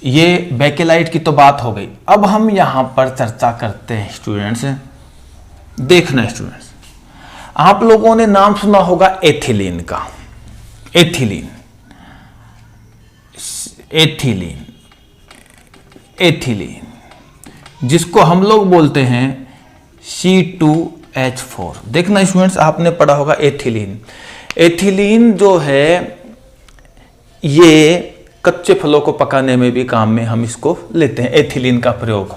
ये बेकेलाइट की तो बात हो गई। अब हम यहां पर चर्चा करते हैं स्टूडेंट्स, देखना स्टूडेंट्स, आप लोगों ने नाम सुना होगा एथिलीन का। एथिलीन, एथिलीन, एथिलीन जिसको हम लोग बोलते हैं C2H4। देखना स्टूडेंट्स, आपने पढ़ा होगा एथिलीन। एथिलीन जो है ये कच्चे फलों को पकाने में भी काम में हम इसको लेते हैं, एथिलीन का प्रयोग,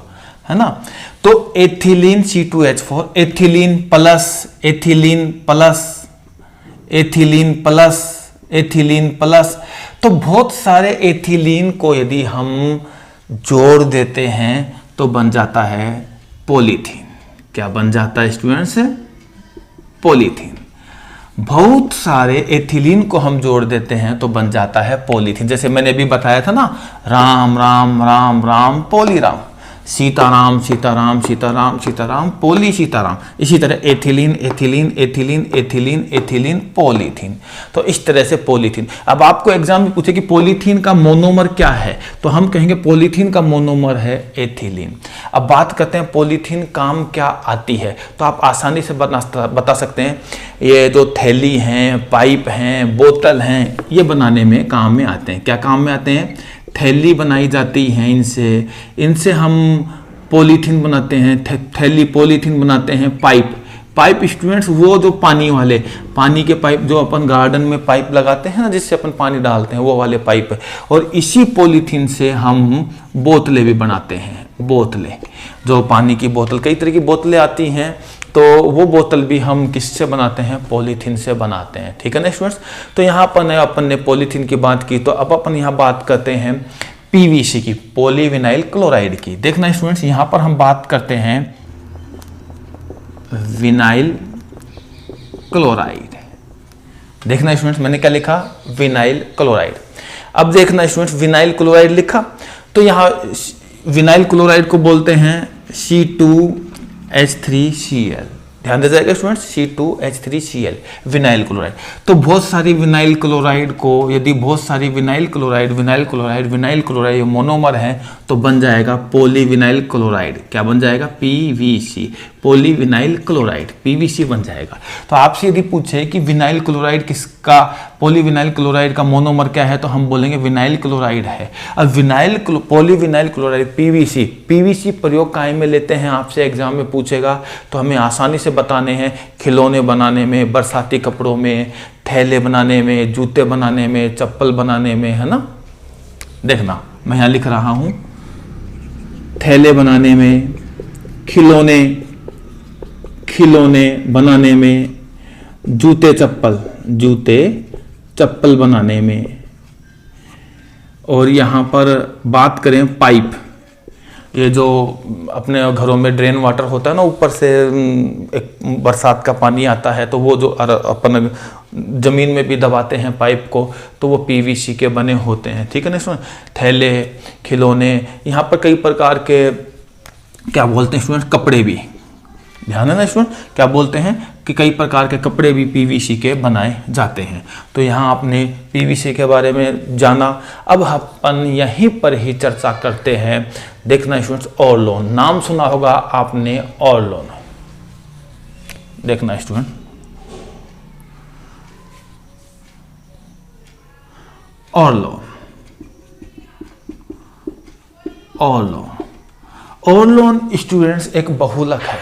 है ना। तो ethylene C2H4, ethylene plus, ethylene plus, ethylene plus, ethylene plus. तो बहुत सारे एथिलीन को यदि हम जोड़ देते हैं तो बन जाता है पॉलीथीन। क्या बन जाता है स्टूडेंट्स? पॉलीथीन। बहुत सारे एथिलीन को हम जोड़ देते हैं तो बन जाता है पॉलीथीन। जैसे मैंने अभी बताया था ना, राम राम राम राम पोली राम, सीताराम सीताराम सीताराम सीताराम पोली सीताराम। इसी तरह ethylene ethylene ethylene ethylene ethylene polythene. तो इस तरह से पॉलीथीन। अब आपको एग्जाम में पूछे कि पॉलीथीन का मोनोमर क्या है, तो हम कहेंगे पॉलीथीन का मोनोमर है एथिलीन। अब बात करते हैं पॉलीथीन काम क्या आती है, तो आप आसानी से बता सकते हैं। ये जो थैली हैं, पाइप हैं, बोतल हैं, ये बनाने में काम में आते हैं। क्या काम में आते हैं? थैली बनाई जाती हैं इनसे हम पॉलीथीन बनाते हैं, थैली पॉलीथीन बनाते हैं। पाइप स्टूडेंट्स वो जो पानी वाले, पानी के पाइप जो अपन गार्डन में पाइप लगाते हैं ना, जिससे अपन पानी डालते हैं, वो वाले पाइप। और इसी पॉलीथीन से हम बोतलें भी बनाते हैं। बोतलें, जो पानी की बोतल, कई तरह की बोतलें आती हैं, तो वो बोतल भी हम किससे बनाते हैं? पॉलीथीन से बनाते हैं। ठीक है ना स्टूडेंट्स। तो यहाँ पर अपन ने पॉलीथीन की बात की, तो अब अपन यहाँ बात करते हैं पीवीसी की, पॉलीविनाइल क्लोराइड की। देखना स्टूडेंट्स, यहाँ पर हम बात करते हैं विनाइल क्लोराइड। देखना स्टूडेंट्स, मैंने क्या लिखा? Vinyl chloride. अब देखना स्टूडेंट्स, विनाइल क्लोराइड लिखा, तो यहाँ विनाइल क्लोराइड को बोलते हैं C2H3Cl। ध्यान दे जाएगा स्टूडेंट्स, C2H3Cl, विनाइल क्लोराइड। तो बहुत सारी विनाइल क्लोराइड को, यदि बहुत सारी विनाइल क्लोराइड मोनोमर है, तो बन जाएगा पॉलीविनाइल क्लोराइड। क्या बन जाएगा? PVC, पॉलीविनाइल क्लोराइड, PVC बन जाएगा। तो आपसे यदि पूछे कि विनाइल क्लोराइड किसका, पॉलीविनाइल क्लोराइड का मोनोमर क्या है, तो हम बोलेंगे विनाइल क्लोराइड है। अब पॉलीविनाइल क्लोराइड PVC प्रयोग काय में लेते हैं, आपसे एग्जाम में पूछेगा, तो हमें आसानी से बताने हैं। खिलौने बनाने में, बरसाती कपड़ों में, थैले बनाने में, जूते बनाने में, चप्पल बनाने में, है ना। देखना, मैं यहाँ लिख रहा हूं, थैले बनाने में, खिलौने बनाने में, जूते चप्पल बनाने में। और यहाँ पर बात करें पाइप, ये जो अपने घरों में ड्रेन वाटर होता है ना, ऊपर से एक बरसात का पानी आता है, तो वो जो अपन जमीन में भी दबाते हैं पाइप को, तो वो PVC के बने होते हैं। ठीक है ना। स्टूडेंट, थैले, खिलौने, यहाँ पर कई प्रकार के क्या बोलते हैं स्टूडेंट? कपड़े भी। ध्यान है ना स्टूडेंट, क्या बोलते हैं कि कई प्रकार के कपड़े भी PVC के बनाए जाते हैं। तो यहाँ आपने PVC के बारे में जाना। अब अपन यहीं पर ही चर्चा करते हैं। देखना स्टूडेंट्स, ऑरलोन, नाम सुना होगा आपने, ऑरलोन। देखना स्टूडेंट, ऑरलोन स्टूडेंट्स एक बहुलक है।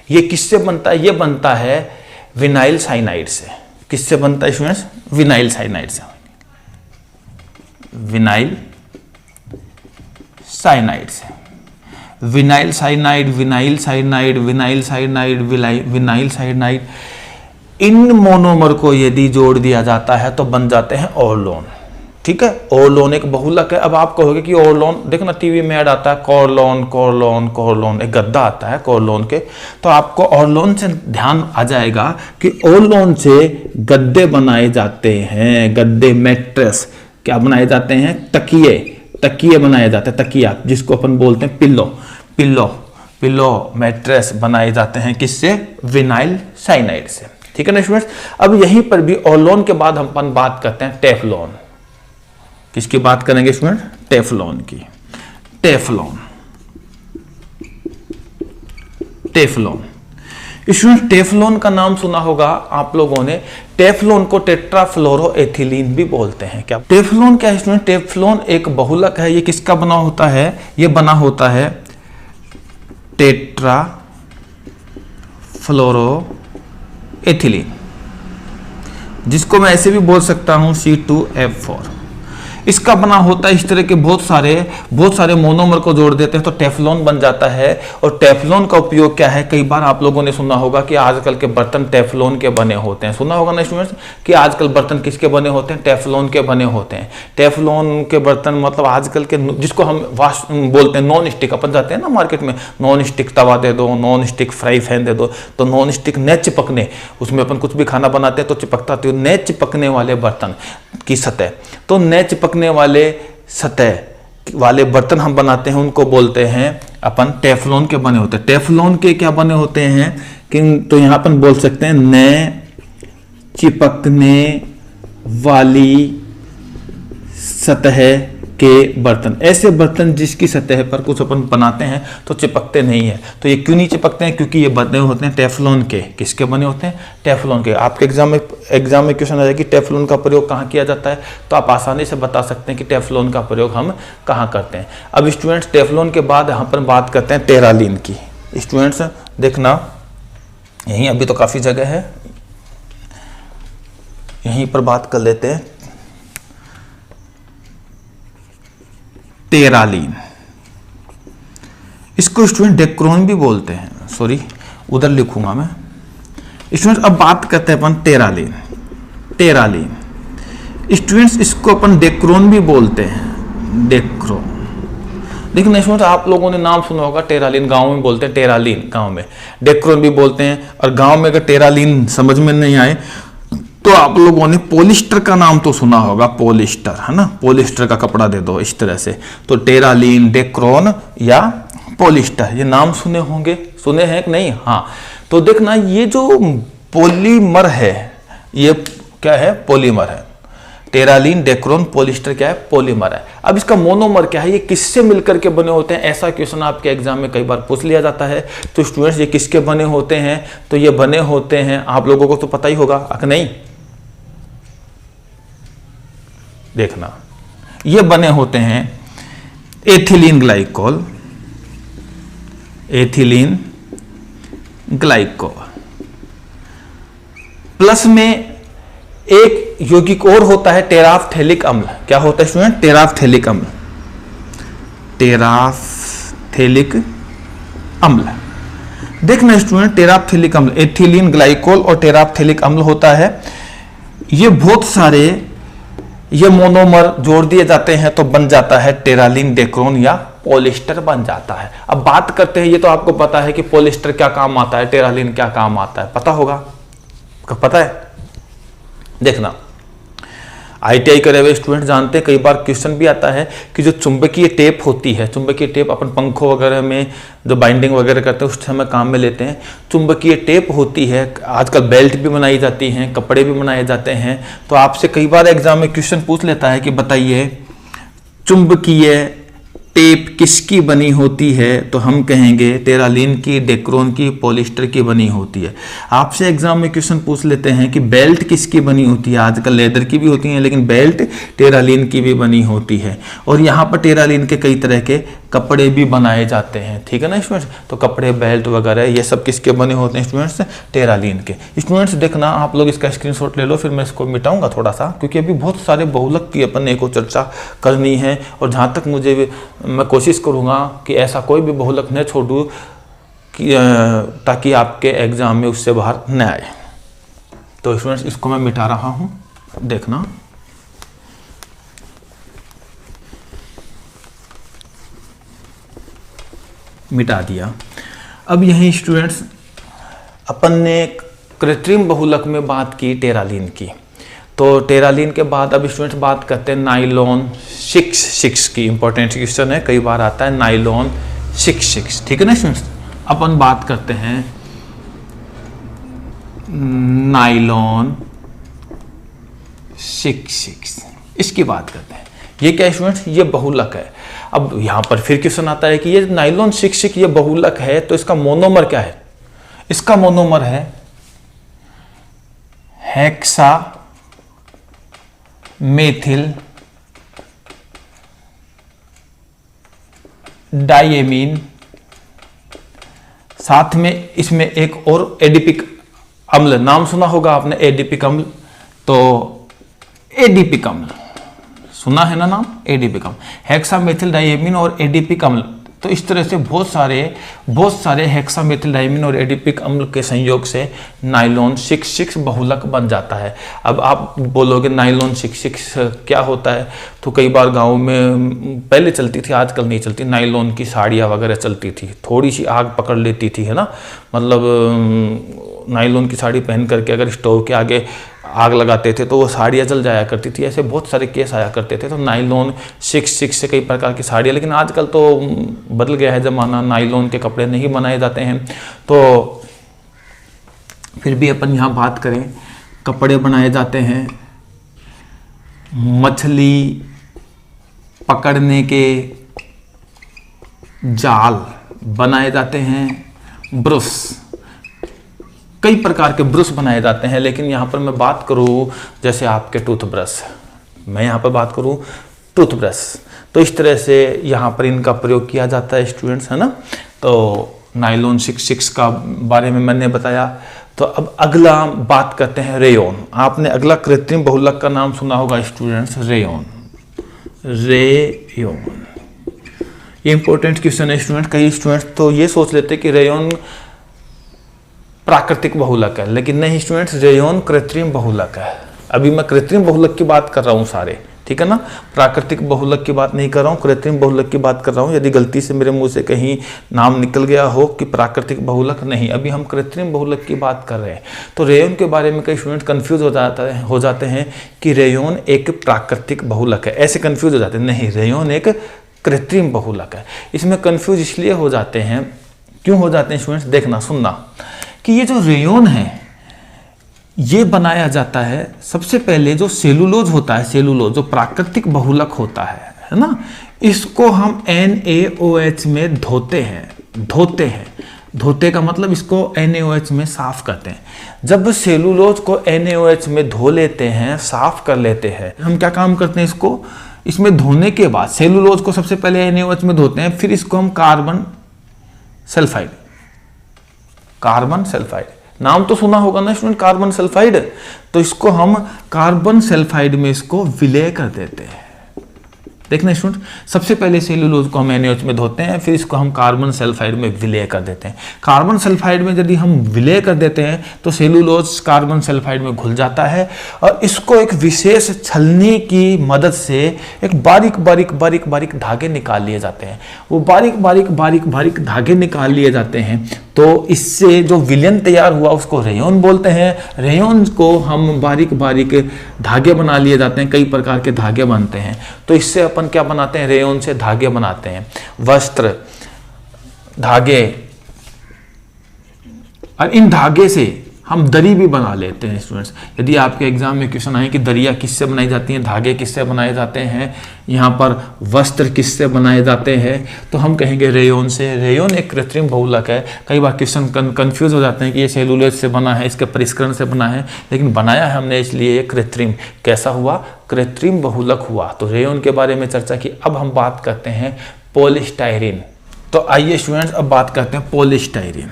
ये किससे बनता है? ये बनता है विनाइल साइनाइड से। किससे बनता है स्टूडेंट्स? विनाइल साइनाइड से। विनाइल साइनाइड से। विनाइल साइनाइड इन मोनोमर को यदि जोड़ दिया जाता है तो बन जाते हैं ऑरलोन। ठीक है, ऑरलोन एक बहुलक है। अब आप कहोगे कि ऑरलोन, देखना टीवी में ऐड आता है, कॉरलोन, एक गद्दा आता है कॉरलोन के, तो आपको ऑरलोन से ध्यान आ जाएगा कि ऑरलोन से गद्दे बनाए जाते हैं। गद्दे, मैट्रेस, क्या बनाए जाते हैं? तकिए बनाए जाते हैं। तकिया जिसको अपन बोलते हैं पिल्लो, मैट्रेस बनाए जाते हैं किससे? विनाइल साइनाइड से। ठीक है ना स्टूडेंट्स। अब यहीं पर भी ऑरलोन के बाद हम बात करते हैं टेफलॉन। किसकी बात करेंगे स्टूडेंट? टेफ्लॉन की। टेफ्लॉन, टेफ्लॉन स्टूडेंट, टेफ्लॉन का नाम सुना होगा आप लोगों ने। टेफ्लॉन को टेट्राफ्लोरोएथिलीन भी बोलते हैं। क्या टेफ्लॉन क्या है स्टूडेंट? टेफ्लॉन एक बहुलक है। ये किसका बना होता है? ये बना होता है टेट्राफ्लोरोएथिलीन, जिसको मैं ऐसे भी बोल सकता हूं C2F4। इसका बना होता है इस तरह के बहुत सारे मोनोमर को जोड़ देते हैं तो टेफ्लॉन बन जाता है। और टेफ्लॉन का उपयोग क्या है? कई बार आप लोगों ने सुना होगा कि आजकल के बर्तन टेफ्लॉन के बने होते हैं। सुना होगा ना स्टूडेंट्स कि आजकल बर्तन किसके बने होते हैं? टेफ्लॉन के बने होते हैं। टेफ्लॉन के बर्तन मतलब आजकल के, जिसको हम बोलते हैं नॉन स्टिक। अपन जाते हैं ना मार्केट में, नॉन स्टिक तवा दे दो, नॉन स्टिक फ्राई पैन दे दो, तो नॉन स्टिक न चिपकने, उसमें अपन कुछ भी खाना बनाते हैं तो चिपकता, तो न चिपकने वाले बर्तन की सतह, तो न चिपकने वाले सतह वाले बर्तन हम बनाते हैं, उनको बोलते हैं अपन टेफ्लॉन के बने होते हैं। टेफ्लॉन के क्या बने होते हैं कि, तो यहां अपन बोल सकते हैं न चिपकने वाली सतह के बर्तन। ऐसे बर्तन जिसकी सतह पर कुछ अपन बनाते हैं तो चिपकते नहीं है। तो ये क्यों नहीं चिपकते हैं? क्योंकि ये बने होते हैं टेफ्लॉन के। किसके बने होते हैं? टेफ्लॉन के। आपके एग्जाम में क्वेश्चन आ जाए कि टेफ्लॉन का प्रयोग कहाँ किया जाता है, तो आप आसानी से बता सकते हैं कि टेफ्लॉन का प्रयोग हम कहाँ करते हैं। अब स्टूडेंट्स, टेफ्लॉन के बाद यहाँ पर बात करते हैं टेरालीन की। स्टूडेंट्स देखना, यहीं अभी तो काफ़ी जगह है, यहीं पर बात कर लेते हैं। टेरालीन, इसको स्टूडेंट डेक्रोन भी बोलते हैं। सॉरी, उधर लिखूंगा मैं। स्टूडेंट्स अब बात करते हैं अपन टेरालीन। टेरालीन स्टूडेंट्स, इसको अपन डेक्रोन भी बोलते हैं, डेक्रोन। लेकिन स्टूडेंट्स आप लोगों ने नाम सुना होगा टेरालीन, गांव में बोलते हैं टेरालीन, गांव में डेक्रोन भी बोलते हैं। और गांव में अगर टेरालीन समझ में नहीं आए तो आप लोगों ने पॉलिस्टर का नाम तो सुना होगा, पॉलिस्टर, है ना, पॉलिस्टर का कपड़ा दे दो, इस तरह से। तो टेरालीन, डेक्रोन या पॉलिस्टर, ये नाम सुने होंगे, सुने हैं कि नहीं? हाँ। तो देखना, ये जो पॉलीमर है, ये क्या है? पॉलीमर है। टेरालीन, डेक्रोन, पॉलिस्टर क्या है? पॉलीमर है। अब इसका मोनोमर क्या है? ये किससे मिलकर के बने होते हैं? ऐसा क्वेश्चन आपके एग्जाम में कई बार पूछ लिया जाता है। तो स्टूडेंट्स ये किसके बने होते हैं? तो ये बने होते हैं, आप लोगों को तो पता ही होगा, अक नहीं? देखना, ये बने होते हैं ethylene glycol, ethylene glycol, plus में एक यौगिक और होता है टेराफ्थेलिक अम्ल। क्या होता है स्टूडेंट? टेराफ्थेलिक अम्ल, टेराफ्थेलिक अम्ल। देखना स्टूडेंट, टेराफ्थेलिक अम्ल, एथिलीन ग्लाइकोल और टेराफ्थेलिक अम्ल होता है। ये बहुत सारे ये मोनोमर जोड़ दिए जाते हैं तो बन जाता है टेरालीन, डेक्रोन या पॉलिस्टर बन जाता है। अब बात करते हैं, ये तो आपको पता है कि पॉलिस्टर क्या काम आता है, टेरालीन क्या काम आता है, पता होगा, पता है? देखना, आईटीआई करे हुए स्टूडेंट जानते हैं, कई बार क्वेश्चन भी आता है कि जो चुंबकीय टेप होती है, चुंबकीय टेप अपन पंखों वगैरह में जो बाइंडिंग वगैरह करते हैं उस समय काम में लेते हैं। चुंबकीय टेप होती है, आजकल बेल्ट भी बनाई जाती हैं, कपड़े भी बनाए जाते हैं। तो आपसे कई बार एग्जाम में क्वेश्चन पूछ लेता है कि बताइए चुंबकीय टेप किसकी बनी होती है? तो हम कहेंगे टेरालीन की, डेक्रोन की, पॉलिस्टर की बनी होती है। आपसे एग्जाम में क्वेश्चन पूछ लेते हैं कि बेल्ट किसकी बनी होती है? आजकल लेदर की भी होती है, लेकिन बेल्ट टेरालीन की भी बनी होती है। और यहाँ पर टेरालीन के कई तरह के कपड़े भी बनाए जाते हैं, ठीक है ना स्टूडेंट्स? तो कपड़े, बेल्ट वगैरह ये सब किसके बने होते हैं स्टूडेंट्स? टेरालीन के। स्टूडेंट्स देखना, आप लोग इसका स्क्रीनशॉट ले लो, फिर मैं इसको मिटाऊंगा थोड़ा सा, क्योंकि अभी बहुत सारे बहुलक की अपन को चर्चा करनी है। और जहाँ तक मुझे, मैं कोशिश करूँगा कि ऐसा कोई भी बहुलक न छोड़ूँ कि ताकि आपके एग्जाम में उससे बाहर न आए। तो स्टूडेंट्स इसको मैं मिटा रहा हूँ, देखना। मिटा दिया। अब यही स्टूडेंट्स अपन ने कृत्रिम बहुलक में बात की टेरालीन की। तो टेरालीन के बाद अब स्टूडेंट्स बात करते हैं नाइलॉन 6 की। इंपॉर्टेंट क्वेश्चन है, कई बार आता है नाइलॉन 6, ठीक है ना स्टूडेंट्स? अपन बात करते हैं नाइलॉन 6, इसकी बात करते हैं। ये क्या स्टूडेंट्स, ये बहुलक है। अब यहां पर फिर क्वेश्चन आता है कि ये नाइलॉन 6,6 ये बहुलक है तो इसका मोनोमर क्या है? इसका मोनोमर है हेक्सा मेथिल डाइएमीन, साथ में इसमें एक और एडिपिक अम्ल, नाम सुना होगा आपने एडिपिक अम्ल, तो एडिपिक अम्ल सुना है ना नाम, एडिपिक अम्ल, हेक्सामेथिल डाइएमीन और एडिपिक अम्ल। तो इस तरह से बहुत सारे हेक्सामेथिल डाइएमीन और एडिपिक अम्ल के संयोग से नाइलॉन 6,6 बहुलक बन जाता है। अब आप बोलोगे नाइलॉन 6,6 क्या होता है? तो कई बार गाँव में पहले चलती थी, आजकल नहीं चलती, नाइलॉन की साड़ियाँ वगैरह चलती थी, थोड़ी सी आग पकड़ लेती थी, है ना, मतलब नाइलॉन की साड़ी पहन करके अगर स्टोव के आगे आग लगाते थे तो वो साड़ियाँ जल जाया करती थी। ऐसे बहुत सारे केस आया करते थे। तो नाइलॉन 6,6 से कई प्रकार की साड़ियाँ, लेकिन आजकल तो बदल गया है ज़माना, नाइलॉन के कपड़े नहीं बनाए जाते हैं। तो फिर भी अपन यहाँ बात करें, कपड़े बनाए जाते हैं, मछली पकड़ने के जाल बनाए जाते हैं, ब्रश, कई प्रकार के ब्रश बनाए जाते हैं। लेकिन यहाँ पर मैं बात करूँ जैसे आपके टूथब्रश, मैं यहाँ पर बात करूँ टूथब्रश, तो इस तरह से यहाँ पर इनका प्रयोग किया जाता है स्टूडेंट्स, है ना। तो नाइलॉन 6,6 का बारे में मैंने बताया। तो अब अगला बात करते हैं रेयॉन। आपने अगला कृत्रिम बहुलक का नाम सुना होगा स्टूडेंट्स, रेयॉन। रेयॉन ये इंपॉर्टेंट क्वेश्चन है स्टूडेंट। कई स्टूडेंट्स तो ये सोच लेते कि रेयॉन प्राकृतिक बहुलक है, लेकिन नहीं स्टूडेंट्स, रेयॉन कृत्रिम बहुलक है। अभी मैं कृत्रिम बहुलक की बात कर रहा हूँ सारे, ठीक है ना, प्राकृतिक बहुलक की बात नहीं कर रहा हूँ, कृत्रिम बहुलक की बात कर रहा हूँ। यदि गलती से मेरे मुंह से कहीं नाम निकल गया हो कि प्राकृतिक बहुलक, नहीं, अभी हम कृत्रिम बहुलक की बात कर रहे हैं। तो रेयॉन के बारे में कई स्टूडेंट कंफ्यूज हो जाते हैं कि रेयॉन एक प्राकृतिक बहुलक है, ऐसे कंफ्यूज हो जाते हैं। नहीं, रेयॉन एक कृत्रिम बहुलक है। इसमें कंफ्यूज इसलिए हो जाते हैं, क्यों हो जाते हैं स्टूडेंट्स, देखना सुनना, कि ये जो रेयॉन है ये बनाया जाता है सबसे पहले, जो सेलुलोज होता है, सेलुलोज जो प्राकृतिक बहुलक होता है ना, इसको हम NaOH में धोते हैं। धोते का मतलब इसको NaOH में साफ करते हैं। जब सेलुलोज को NaOH में धो लेते हैं, साफ कर लेते हैं, हम क्या काम करते हैं, इसको इसमें धोने के बाद सेलुलोज को सबसे पहले NaOH में धोते हैं, फिर इसको हम कार्बन सल्फाइड, नाम तो सुना होगा ना स्टूडेंट, कार्बन सल्फाइड, तो इसको हम कार्बन सल्फाइड में इसको विलय कर देते हैं। देखना स्टूडेंट, सबसे पहले सेलुलोज को हम NaOH में धोते हैं, फिर इसको हम कार्बन सल्फाइड में विलय कर देते हैं। कार्बन सल्फाइड में यदि हम विलय कर देते हैं तो सेलुलोज कार्बन सल्फाइड में घुल जाता है, और इसको एक विशेष छलनी की मदद से एक बारीक धागे निकाल लिए जाते हैं। वो बारीक धागे निकाल लिए जाते हैं, तो इससे जो विलयन तैयार हुआ उसको रेयॉन बोलते हैं। रेयॉन को हम बारीक धागे बना लिए जाते हैं, कई प्रकार के धागे बनते हैं। तो इससे अपन क्या बनाते हैं, रेयॉन से धागे बनाते हैं, वस्त्र, धागे, और इन धागे से हम दरी भी बना लेते हैं स्टूडेंट्स। यदि आपके एग्जाम में क्वेश्चन आए कि दरिया किससे बनाई जाती हैं, धागे किससे बनाए जाते हैं, यहाँ पर वस्त्र किससे बनाए जाते हैं, तो हम कहेंगे रेयॉन से। रेयॉन एक कृत्रिम बहुलक है। कई बार क्वेश्चन कंफ्यूज हो जाते हैं कि ये सेलुलोज से बना है, इसके परिष्करण से बना है, लेकिन बनाया है हमने इसलिए ये कृत्रिम कैसा हुआ, कृत्रिम बहुलक हुआ। तो रेयॉन के बारे में चर्चा की। अब हम बात करते हैं पॉलीस्टाइरीन। तो आइए स्टूडेंट्स अब बात करते हैं पॉलीस्टाइरीन।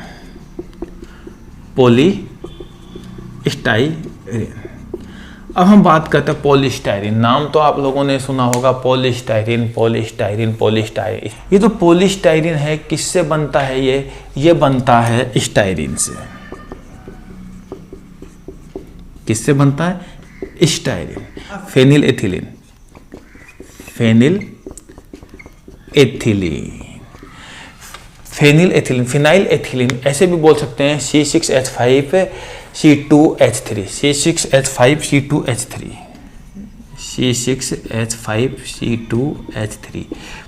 अब हम बात करते हैं पॉलीस्टाइरीन। नाम तो आप लोगों ने सुना होगा, पॉलीस्टाइरीन। ये जो पॉलीस्टाइरीन है किससे बनता है, ये बनता है स्टाइरीन से। किससे बनता है, styrene. Phenyl ethylene, phenyl ethylene ऐसे भी बोल सकते हैं, C6H5 C2H3, C6H5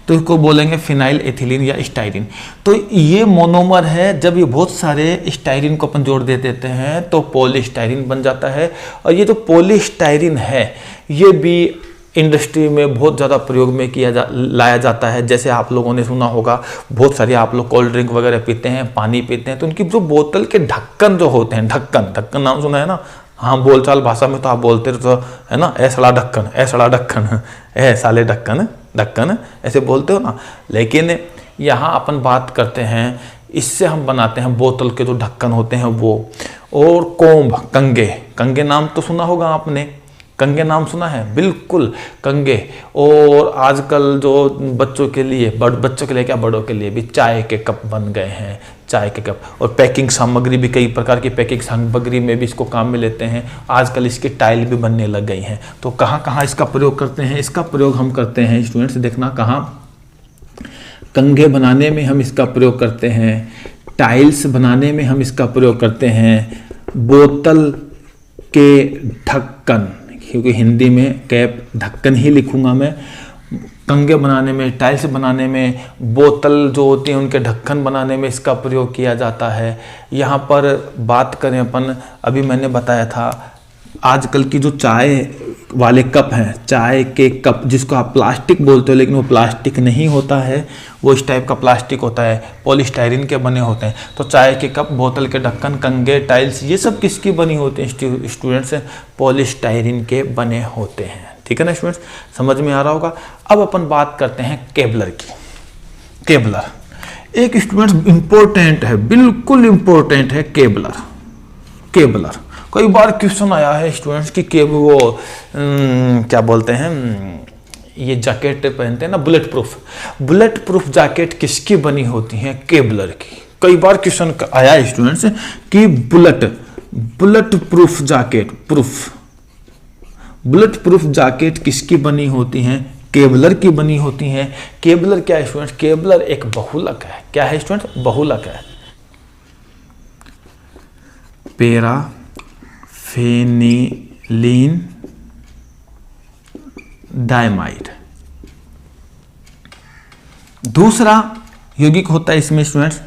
तो इसको बोलेंगे फिनाइल एथिलीन या स्टाइरीन। तो ये मोनोमर है, जब ये बहुत सारे स्टाइरीन को अपन जोड़ दे देते हैं तो पॉलीस्टाइरीन बन जाता है। और ये जो पॉलीस्टाइरीन है ये भी इंडस्ट्री में बहुत ज़्यादा प्रयोग में लाया जाता है। जैसे आप लोगों ने सुना होगा, बहुत सारे आप लोग कोल्ड ड्रिंक वगैरह पीते हैं, पानी पीते हैं, तो उनकी जो बोतल के ढक्कन जो होते हैं, ढक्कन नाम सुना है ना? हाँ, बोलचाल भाषा में तो आप बोलते तो है ना, ए सड़ा ढक्कन, ए साले ढक्कन ऐसे बोलते हो ना। लेकिन यहाँ अपन बात करते हैं, इससे हम बनाते हैं बोतल के जो ढक्कन होते हैं वो। और कोम्ब, कंगे नाम तो सुना होगा आपने, कंगे नाम सुना है? बिल्कुल, कंगे। और आजकल जो बच्चों के लिए क्या, बड़ों के लिए भी चाय के कप बन गए हैं, चाय के कप। और पैकिंग सामग्री भी, कई प्रकार की पैकिंग सामग्री में भी इसको काम में लेते हैं। आजकल इसकी टाइल भी बनने लग गई हैं। तो कहाँ कहाँ इसका प्रयोग करते हैं? इसका प्रयोग हम करते हैं, स्टूडेंट्स देखना, कहाँ? कंघे बनाने में हम इसका प्रयोग करते हैं, टाइल्स बनाने में हम इसका प्रयोग करते हैं, बोतल के ढक्कन, क्योंकि हिंदी में कैप ढक्कन ही लिखूंगा मैं, कंघे बनाने में, टाइल्स बनाने में, बोतल जो होती है उनके ढक्कन बनाने में इसका प्रयोग किया जाता है। यहाँ पर बात करें अपन, अभी मैंने बताया था आजकल की जो चाय वाले कप हैं, चाय के कप जिसको आप प्लास्टिक बोलते हो, लेकिन वो प्लास्टिक नहीं होता है, वो इस टाइप का प्लास्टिक होता है, पॉलीस्टायरीन के बने होते हैं। तो चाय के कप, बोतल के ढक्कन, कंघे, टाइल्स, ये सब किसकी बनी होती हैं स्टूडेंट्स? पॉलीस्टायरीन के बने होते हैं। ठीक है ना स्टूडेंट्स, समझ में आ रहा होगा। अब अपन बात करते हैं केबलर की। केबलर एक स्टूडेंट्स इंपॉर्टेंट है, बिल्कुल इंपॉर्टेंट है केबलर। कई बार क्वेश्चन आया है स्टूडेंट्स की क्या बोलते हैं, ये जैकेट पहनते हैं ना, बुलेट प्रूफ जैकेट किसकी बनी होती है? केबलर की। कई बार क्वेश्चन आया है स्टूडेंट्स कि बुलेट प्रूफ जैकेट किसकी बनी होती हैं? केबलर की बनी होती हैं। केबलर क्या है स्टूडेंट्स? केबलर एक बहुलक है। क्या है स्टूडेंट्स? बहुलक है। पैराफेनिलीन डाइमाइड। दूसरा यौगिक होता है इसमें स्टूडेंट्स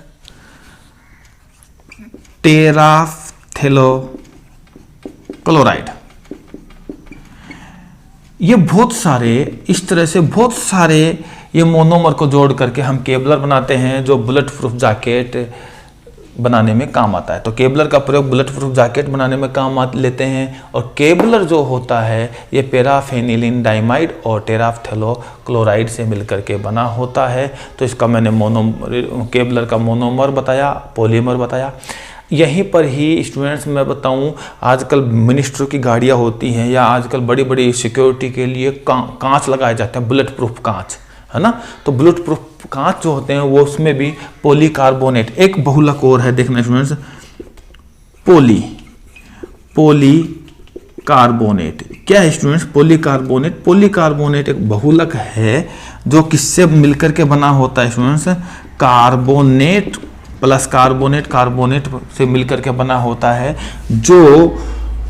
टेराफ्थेलोक्लोराइड। ये बहुत सारे, इस तरह से बहुत सारे ये मोनोमर को जोड़ करके हम केबलर बनाते हैं, जो बुलेट प्रूफ जैकेट बनाने में काम आता है। तो केबलर का प्रयोग बुलेट प्रूफ जैकेट बनाने में काम लेते हैं। और केबलर जो होता है ये पैराफेनिलीन डाइमाइड और टेराफ्थेलोक्लोराइड से मिलकर के बना होता है। तो इसका मैंने केबलर का मोनोमर बताया, पॉलीमर बताया। यहीं पर ही स्टूडेंट्स मैं बताऊं, आजकल मिनिस्ट्री की गाड़ियां होती हैं, या आजकल बड़ी बड़ी सिक्योरिटी के लिए कांच लगाए जाते हैं, बुलेट प्रूफ कांच, है ना? तो बुलेट प्रूफ कांच जो होते हैं वो उसमें भी पॉलीकार्बोनेट, एक बहुलक और है, देखना स्टूडेंट्स, पॉलीकार्बोनेट। क्या है स्टूडेंट्स? पॉलीकार्बोनेट एक बहुलक है जो किससे मिलकर के बना होता है स्टूडेंट्स? कार्बोनेट प्लस कार्बोनेट से मिलकर के बना होता है। जो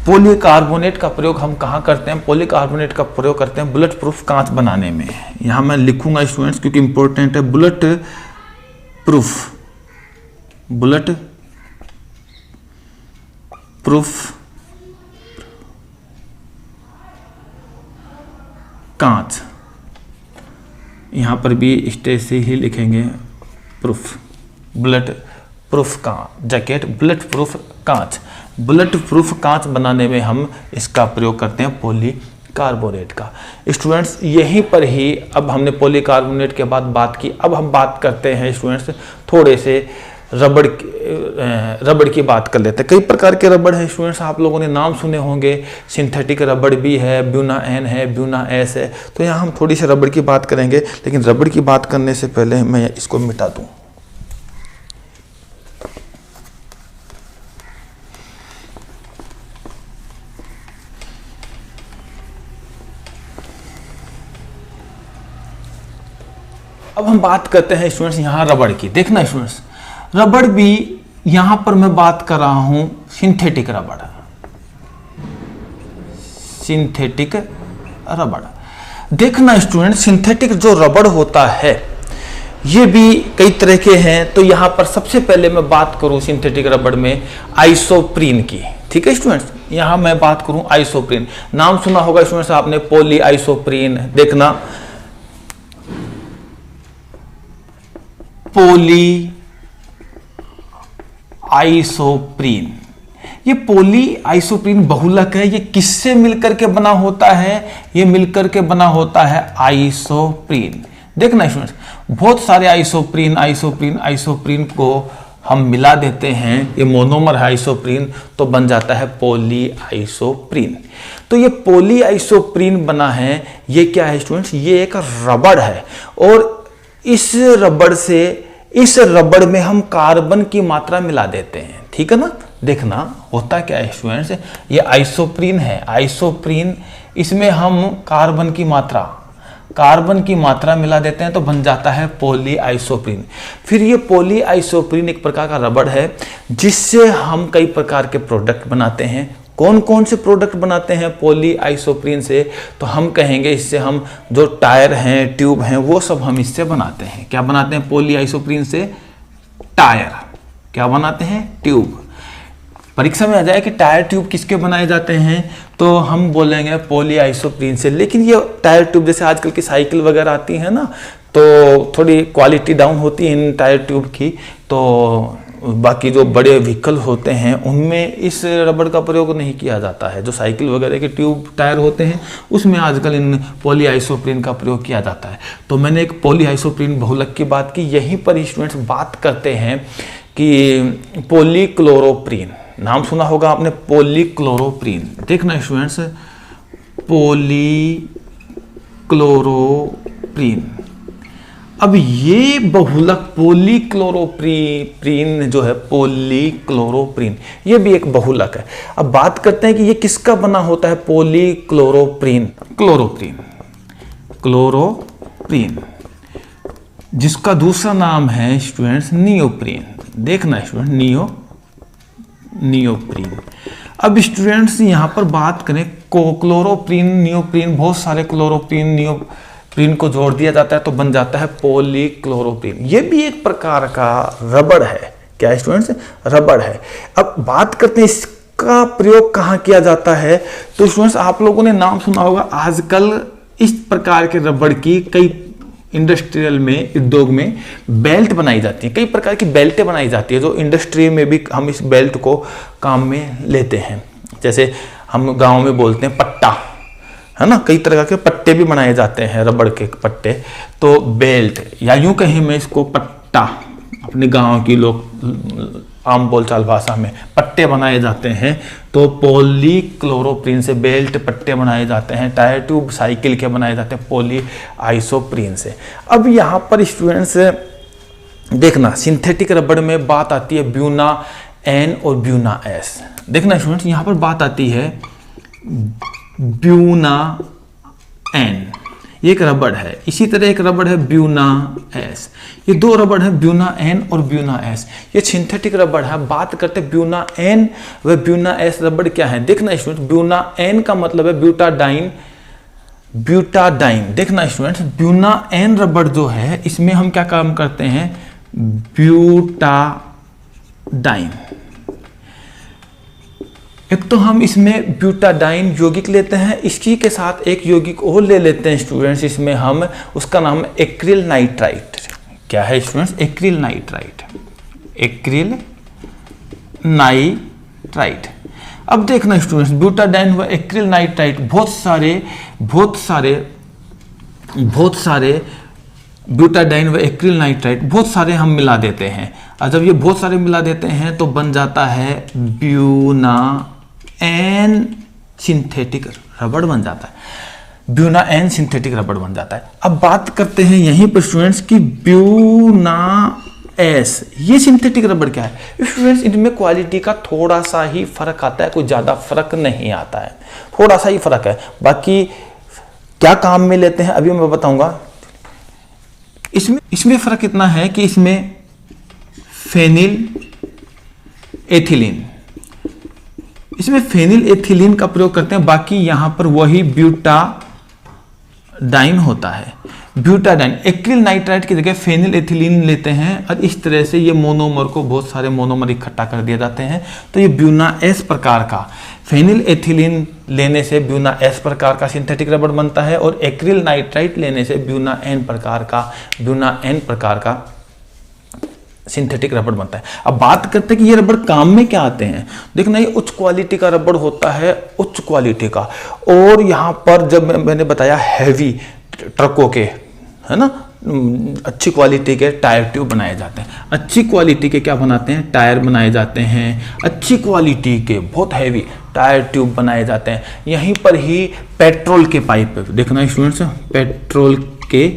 पॉलीकार्बोनेट का प्रयोग हम कहाँ करते हैं? पॉलीकार्बोनेट का प्रयोग करते हैं बुलेट प्रूफ कांच बनाने में। यहाँ मैं लिखूंगा स्टूडेंट्स क्योंकि इंपॉर्टेंट है, बुलेट प्रूफ कांच। यहाँ पर भी स्टेज से ही लिखेंगे प्रूफ, बुलेट प्रूफ कांच जैकेट, बुलेट प्रूफ कांच। बुलेट प्रूफ कांच बनाने में हम इसका प्रयोग करते हैं पॉलीकार्बोनेट का। स्टूडेंट्स यहीं पर ही, अब हमने पॉलीकार्बोनेट के बाद बात की, अब हम बात करते हैं स्टूडेंट्स थोड़े से रबड़ की बात कर लेते हैं। कई प्रकार के रबड़ हैं स्टूडेंट्स, आप लोगों ने नाम सुने होंगे। सिंथेटिक रबड़ भी है, ब्यूना एन है, ब्यूना एस है। तो यहाँ हम थोड़ी सी रबड़ की बात करेंगे, लेकिन रबड़ की बात करने से पहले मैं इसको मिटा दूँ। अब हम बात करते हैं स्टूडेंट्स यहाँ रबड़ की। देखना स्टूडेंट्स, रबड़ भी यहाँ पर मैं बात कर रहा हूँ सिंथेटिक रबड़। देखना स्टूडेंट्स, सिंथेटिक जो रबड़ होता है ये भी कई तरह के हैं। तो यहाँ पर सबसे पहले मैं बात करूँ सिंथेटिक रबड़ में आइसोप्रीन की। ठीक है स्टूडेंट्स। यहां मैं बात करूं आइसोप्रीन, नाम सुना होगा स्टूडेंट्स आपने, पॉली आइसोप्रीन। देखना, पॉली आइसोप्रीन, ये पॉली आइसोप्रीन बहुलक है। ये किससे मिलकर के बना होता है? ये मिलकर के बना होता है आइसोप्रीन। देखना स्टूडेंट्स, बहुत सारे आइसोप्रीन को हम मिला देते हैं, ये मोनोमर है आइसोप्रीन, तो बन जाता है पॉली आइसोप्रीन। तो ये पॉली आइसोप्रीन बना है, ये क्या है स्टूडेंट्स? ये एक रबड़ है, और इस रबड़ में हम कार्बन की मात्रा मिला देते हैं, ठीक है ना। देखना होता क्या है स्टूडेंट्स, ये आइसोप्रीन है, आइसोप्रीन, इसमें हम कार्बन की मात्रा मिला देते हैं तो बन जाता है पॉली आइसोप्रीन। फिर ये पॉली आइसोप्रीन एक प्रकार का रबड़ है जिससे हम कई प्रकार के प्रोडक्ट बनाते हैं। कौन कौन से प्रोडक्ट बनाते हैं पॉली आइसोप्रीन से? तो हम कहेंगे इससे हम जो टायर हैं, ट्यूब हैं, वो सब हम इससे बनाते हैं। क्या बनाते हैं पॉली आइसोप्रीन से? टायर। क्या बनाते हैं? ट्यूब। परीक्षा में आ जाए कि टायर ट्यूब किसके बनाए जाते हैं, तो हम बोलेंगे पॉली आइसोप्रीन से। लेकिन ये टायर ट्यूब जैसे आजकल की साइकिल वगैरह आती है ना, तो थोड़ी क्वालिटी डाउन होती है इन टायर ट्यूब की, तो बाकी जो बड़े व्हीकल होते हैं उनमें इस रबड़ का प्रयोग नहीं किया जाता है। जो साइकिल वगैरह के ट्यूब टायर होते हैं उसमें आजकल इन पॉली आइसोप्रीन का प्रयोग किया जाता है। तो मैंने एक पॉली आइसोप्रीन बहुलक की बात की। यहीं पर स्टूडेंट्स बात करते हैं कि पॉलीक्लोरोप्रीन, नाम सुना होगा आपने, पॉलीक्लोरोप्रीन। देखना स्टूडेंट्स, पॉलीक्लोरोप्रीन। अब ये बहुलक पॉलीक्लोरोप्रीन जो है, पॉलीक्लोरोप्रीन, ये भी एक बहुलक है। अब बात करते हैं कि ये किसका बना होता है पॉलीक्लोरोप्रीन। क्लोरोप्रीन, जिसका दूसरा नाम है स्टूडेंट्स नियोप्रीन। देखना स्टूडेंट, नियोप्रीन। अब स्टूडेंट्स यहां पर बात करें क्लोरोप्रीन, नियोप्रीन, बहुत सारे क्लोरोप्रीन, नियोप्रीन को जोड़ दिया जाता है तो बन जाता है पॉलीक्लोरोप्रीन। ये भी एक प्रकार का रबड़ है। क्या है स्टूडेंट्स? रबड़ है। अब बात करते हैं इसका प्रयोग कहाँ किया जाता है। तो स्टूडेंट्स आप लोगों ने नाम सुना होगा, आजकल इस प्रकार के रबड़ की कई इंडस्ट्रियल में, उद्योग में बेल्ट बनाई जाती है। कई प्रकार की बेल्टें बनाई जाती है जो इंडस्ट्री में भी हम इस बेल्ट को काम में लेते हैं। जैसे हम गांव में बोलते हैं पट्टा, है ना, कई तरह के पट्टे भी बनाए जाते हैं, रबड़ के पट्टे। तो बेल्ट, या यूं कहें मैं इसको पट्टा, अपने गांव की लोग आम बोलचाल भाषा में पट्टे बनाए जाते हैं। तो पॉलीक्लोरोप्रीन से बेल्ट, पट्टे बनाए जाते हैं। टायर ट्यूब साइकिल के बनाए जाते हैं पॉली आइसोप्रीन से। अब यहाँ पर स्टूडेंट्स देखना, सिंथेटिक रबड़ में बात आती है ब्यूना एन और ब्यूना एस। देखना स्टूडेंट्स, यहाँ पर बात आती है ब्यूना एन, ये एक रबड़ है। इसी तरह एक रबड़ है ब्यूना एस। ये दो रबड़ है, ब्यूना एन और ब्यूना एस। ये सिंथेटिक रबड़ है। बात करते हैं ब्यूना एन व ब्यूना एस रबड़ क्या है। देखना स्टूडेंट, ब्यूना एन का मतलब है ब्यूटाडाइन। देखना स्टूडेंट, ब्यूना एन रबड़ जो है इसमें हम क्या काम करते हैं, ब्यूटाडाइन। एक तो हम इसमें ब्यूटाडाइन यौगिक लेते हैं, इसी के साथ एक यौगिक और ले लेते हैं स्टूडेंट्स, इसमें हम, उसका नाम है एक्रिल नाइट्राइट। क्या है स्टूडेंट्स? Acryl nitrite. अब देखना स्टूडेंट्स, ब्यूटाडाइन व एक्रिल नाइट्राइट बहुत सारे ब्यूटाडाइन व एक्रिल नाइट्राइट बहुत सारे हम मिला देते हैं। और जब ये बहुत सारे मिला देते हैं तो बन जाता है ब्यूना एन सिंथेटिक रबड़ बन जाता है। ब्यूना एन सिंथेटिक रबड़ बन जाता है। अब बात करते हैं यहीं पर स्टूडेंट्स की ब्यूना एस, ये सिंथेटिक रबड़ क्या है स्टूडेंट्स? इनमें क्वालिटी का थोड़ा सा ही फर्क आता है, कोई ज्यादा फर्क नहीं आता है, थोड़ा सा ही फर्क है। बाकी क्या काम में लेते हैं अभी मैं बताऊंगा। इसमें फर्क इतना है कि इसमें फेनिल एथिलीन का प्रयोग करते हैं। बाकी यहां पर वही ब्यूटाडाइन होता है। ब्यूटाडाइन, एक्रिल नाइट्राइट की जगह फेनिल एथिलीन लेते हैं और इस तरह से ये मोनोमर को बहुत सारे मोनोमर इकट्ठा कर दिए जाते हैं। तो ये ब्यूना एस प्रकार का, फेनिल एथिलीन लेने से ब्यूना एस प्रकार का सिंथेटिक रबड़ बनता है और एक्रिल नाइट्राइट लेने से ब्यूना एन प्रकार का सिंथेटिक रबड़ बनता है। अब बात करते हैं कि ये रबड़ काम में क्या आते हैं। देखना, ये उच्च क्वालिटी का रबड़ होता है, उच्च क्वालिटी का। और यहाँ पर जब मैंने बताया हैवी ट्रकों के, है ना, अच्छी क्वालिटी के टायर ट्यूब बनाए जाते हैं। अच्छी क्वालिटी के क्या बनाते हैं, टायर बनाए जाते हैं। अच्छी क्वालिटी के बहुत हैवी टायर ट्यूब बनाए जाते हैं। यहीं पर ही पेट्रोल के पाइप, देखना स्टूडेंट्स, पेट्रोल के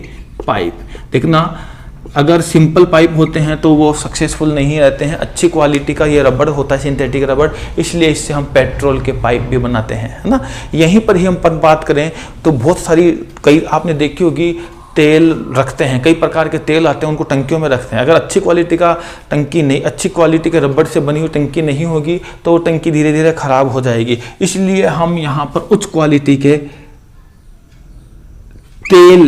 पाइप देखना, अगर सिंपल पाइप होते हैं तो वो सक्सेसफुल नहीं रहते हैं। अच्छी क्वालिटी का ये रबड़ होता है, सिंथेटिक रबड़, इसलिए इससे हम पेट्रोल के पाइप भी बनाते हैं, है ना। यहीं पर ही हम बात करें तो बहुत सारी, कई आपने देखी होगी, तेल रखते हैं, कई प्रकार के तेल आते हैं, उनको टंकियों में रखते हैं। अगर अच्छी क्वालिटी का टंकी नहीं, अच्छी क्वालिटी के रबड़ से बनी हुई टंकी नहीं होगी तो वो टंकी धीरे धीरे खराब हो जाएगी। इसलिए हम यहाँ पर उच्च क्वालिटी के तेल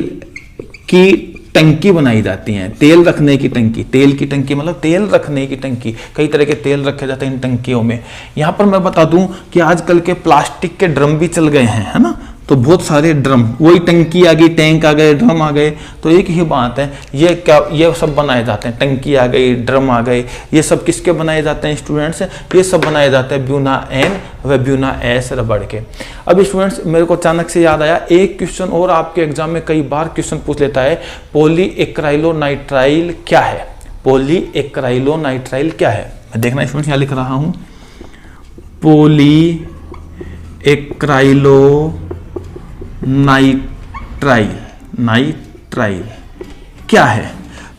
की टंकी बनाई जाती हैं। तेल रखने की टंकी, तेल की टंकी मतलब तेल रखने की टंकी, कई तरह के तेल रखे जाते हैं इन टंकियों में। यहाँ पर मैं बता दूं कि आजकल के प्लास्टिक के ड्रम भी चल गए हैं, है ना। तो बहुत सारे ड्रम, वही टंकी आ गई, टैंक आ गए, ड्रम आ गए, तो एक ही बात है। ये क्या, ये सब बनाए जाते हैं, टंकी आ गई, ड्रम आ गए, ये सब किसके बनाए जाते हैं स्टूडेंट्स, ये सब बनाए जाते हैं ब्यूना एन व ब्यूना एस रबड़ के। अब स्टूडेंट्स, मेरे को अचानक से याद आया, एक क्वेश्चन और आपके एग्जाम में कई बार क्वेश्चन पूछ लेता है, पॉलीएक्राइलोनाइट्राइल क्या है। पॉलीएक्राइलोनाइट्राइल क्या है, मैं देखना स्टूडेंट्स यहाँ लिख रहा हूँ, नाइट्राइल क्या है।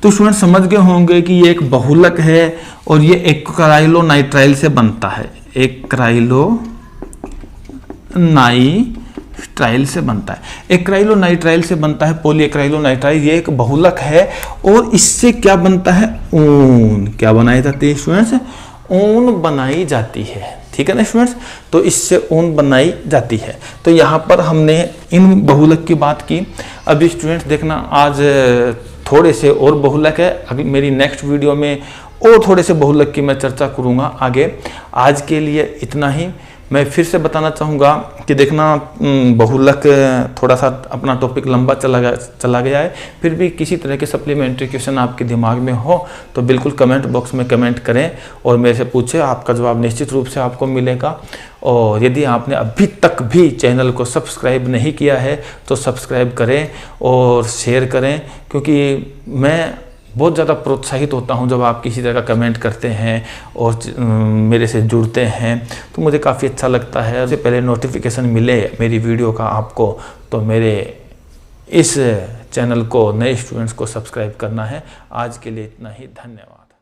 तो स्टूडेंट समझ गए होंगे कि ये एक बहुलक है और ये एक्राइलोनाइट्राइल से बनता है, एक्राइलोनाइट्राइल से बनता है, एक्राइलोनाइट्राइल से बनता है पॉलीएक्राइलोनाइट्राइल। ये एक बहुलक है और इससे क्या बनता है, ऊन, क्या बनाई जाती है स्टूडेंट्स, ऊन बनाई जाती है, ठीक है ना स्टूडेंट्स। तो इससे ऊन बनाई जाती है। तो यहाँ पर हमने इन बहुलक की बात की। अभी स्टूडेंट्स देखना, आज थोड़े से और बहुलक है, अभी मेरी नेक्स्ट वीडियो में और थोड़े से बहुलक की मैं चर्चा करूँगा आगे। आज के लिए इतना ही। मैं फिर से बताना चाहूँगा कि देखना, बहुलक थोड़ा सा अपना टॉपिक लंबा चला गया है, फिर भी किसी तरह के सप्लीमेंट्री क्वेश्चन आपके दिमाग में हो तो बिल्कुल कमेंट बॉक्स में कमेंट करें और मेरे से पूछें, आपका जवाब निश्चित रूप से आपको मिलेगा। और यदि आपने अभी तक भी चैनल को सब्सक्राइब नहीं किया है तो सब्सक्राइब करें और शेयर करें, क्योंकि मैं बहुत ज़्यादा प्रोत्साहित होता हूं जब आप किसी तरह का कमेंट करते हैं और मेरे से जुड़ते हैं, तो मुझे काफ़ी अच्छा लगता है। उससे पहले नोटिफिकेशन मिले मेरी वीडियो का आपको, तो मेरे इस चैनल को, नए स्टूडेंट्स को सब्सक्राइब करना है। आज के लिए इतना ही, धन्यवाद।